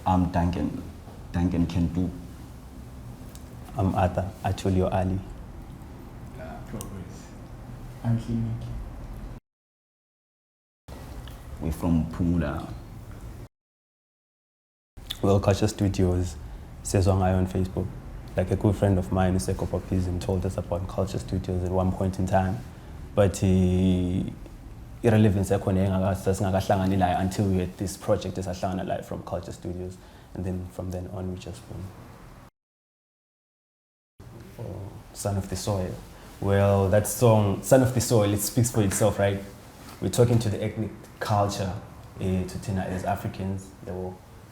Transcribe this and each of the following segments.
I'm Duncan Kentu. I'm Arthur Achulio Ali. Progress. I'm Hinik. We're from Pumula. Well, Culture Studios says on Facebook. Like a good friend of mine, Useko Papism, told us about Culture Studios at one point in time. But irrelevance until we had this project as a from Culture Studios. And then from then on, we just Son of the Soil. Well, that song, Son of the Soil, it speaks for itself, right? We're talking to the ethnic culture, to Tina as Africans.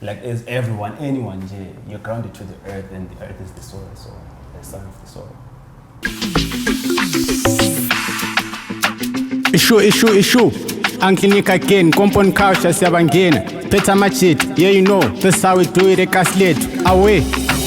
Like as everyone, anyone, you're grounded to the earth, and the earth is the soil, so the Son of the Soil. Issue. Ankinika again, Kompon Culture siyabangena. Peta machit, yeah you know, that's how we do it, ekaslet, away.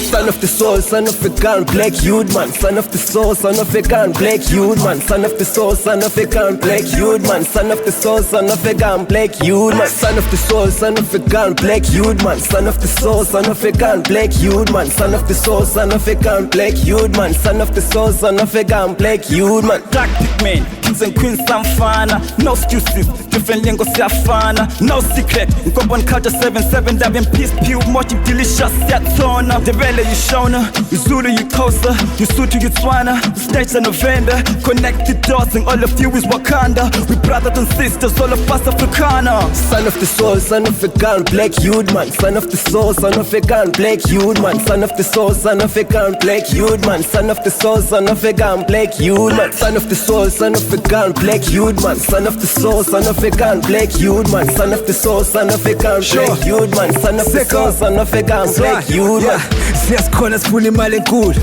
Son of the soul, son of a gun, black youth man. Son of the soul, son of a gun, black youth man. Son of the soul, son of a gun, black youth man. Son of the soul, son of a gun, black youth man. Son of the soul, son of a gun, black youth man. Son of the soul, son of a gun, black youth man. Son of the soul, son of a gun, black youth man. Son of the soul, son of a gun, black youth man. Tactic man, kings and queens samfana. No excuses, different lingo siyafana. No secret, Kompon Kulture 77 Dabin peace, pure, mochi delicious yatona. You Shona, you Zulu, you Kosa, you Sutu, you Tswana, the States and November, connect the dots and all of you is Wakanda. We brothers and sisters, all of us Africana. Son of the soul, son of a gun, black youth man. Son of the soul, son of a gun, black youth man. Son of the soul, son of a gun, black youth man. Son of the soul, son of a gun, black youth man. Son of the soul, son of a gun, black youth man. Son of the soul, son of a gun, black youth man. Son of the soul, son of a gun, black youth man. Son of the soul, son of a gun, black youth man. Siyasikhona sifuna imali enkulu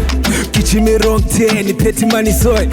gijima i-wrong 10 iphethe imani soil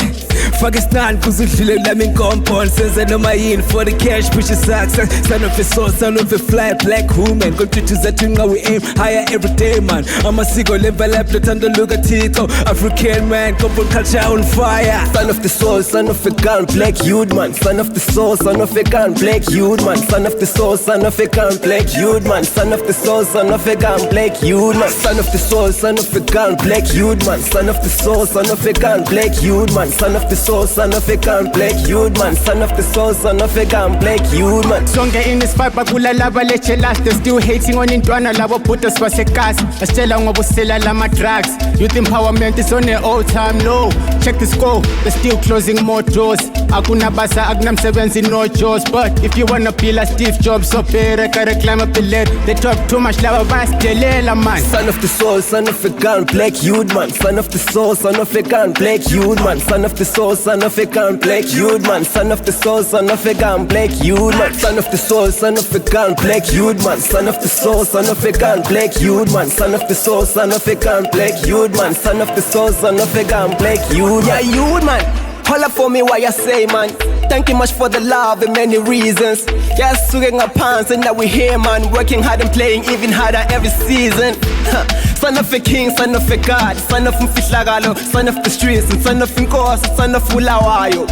fake istand kuze udlule lami inkompon senze noma yini for the cash push isacks. Son of a soul, son of a fly black woman kontutuza thina we aim higher every day man. Amasiko lemvelaphi lothando lukaThixo African man, Kompon Kulture on fire. Son of the soul, son of a gun, black youth man. Son of the soul, son of a gun, black youth man. Son of the soul, son of a gun, black youth man. Son of the soul, son of a gun, black youth man. Son of the soul, son of a gun, black youth man. Son of the soul, son of a gun, black youth man. Son of the soul, son of a gun, black youth man. Son of the soul, son of a gun, black youth man. Sonke in this fight bakula laba leche last, they still hating on intwana labo put us basekas. Asitshela ngobusela lama drugs. Youth empowerment is on their old time, no. Check the score, they're still closing more doors. Akuna basa akunamsebenzi no jaws. But if you wanna be like Steve Jobs, so better climb up the ladder. They talk too much lava basitelela man. Son of the soul, son of a gun, black youth man. Son of the soul, son of a gun, black youth man. Son of the soul, son of a gun, black youth man. Son of the soul, son of a gun, black youth man. Son of the soul, son of a gun, black youth man. Son of the soul, son of a gun, black youth man. Son of the soul, son of a gun, black youth man. Son of the soul, son of a gun, black youth. Yeah, youth man. Holla for me what you say, man. Thank you much for the love and many reasons. Yes, sucking our pants and now we here, man. Working hard and playing even harder every season. Son of a king, son of a god. Son of Mfihlakalo, son of the streets. And son of Nkosi, son of Bulawayo.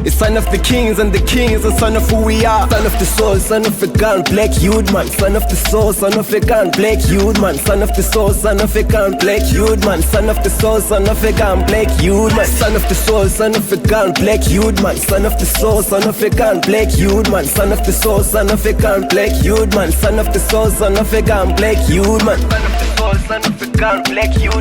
It's son of the kings and the kings, and son of who we are. Son of the soul, son of a gun, black youth man. Son of the soul, son of a gun, black youth man. Son of the soul, son of a gun, black youth man. Son of the soul, son of a gun, black youth man. Son of the soul, son of a gun, black youth man. Son of the soul, son of a gun, black youth man. Son of the soul, son of a gun, black youth man. Son of the soul, son of a gun, black youth man. Son of the soul, son of a gun, black youth.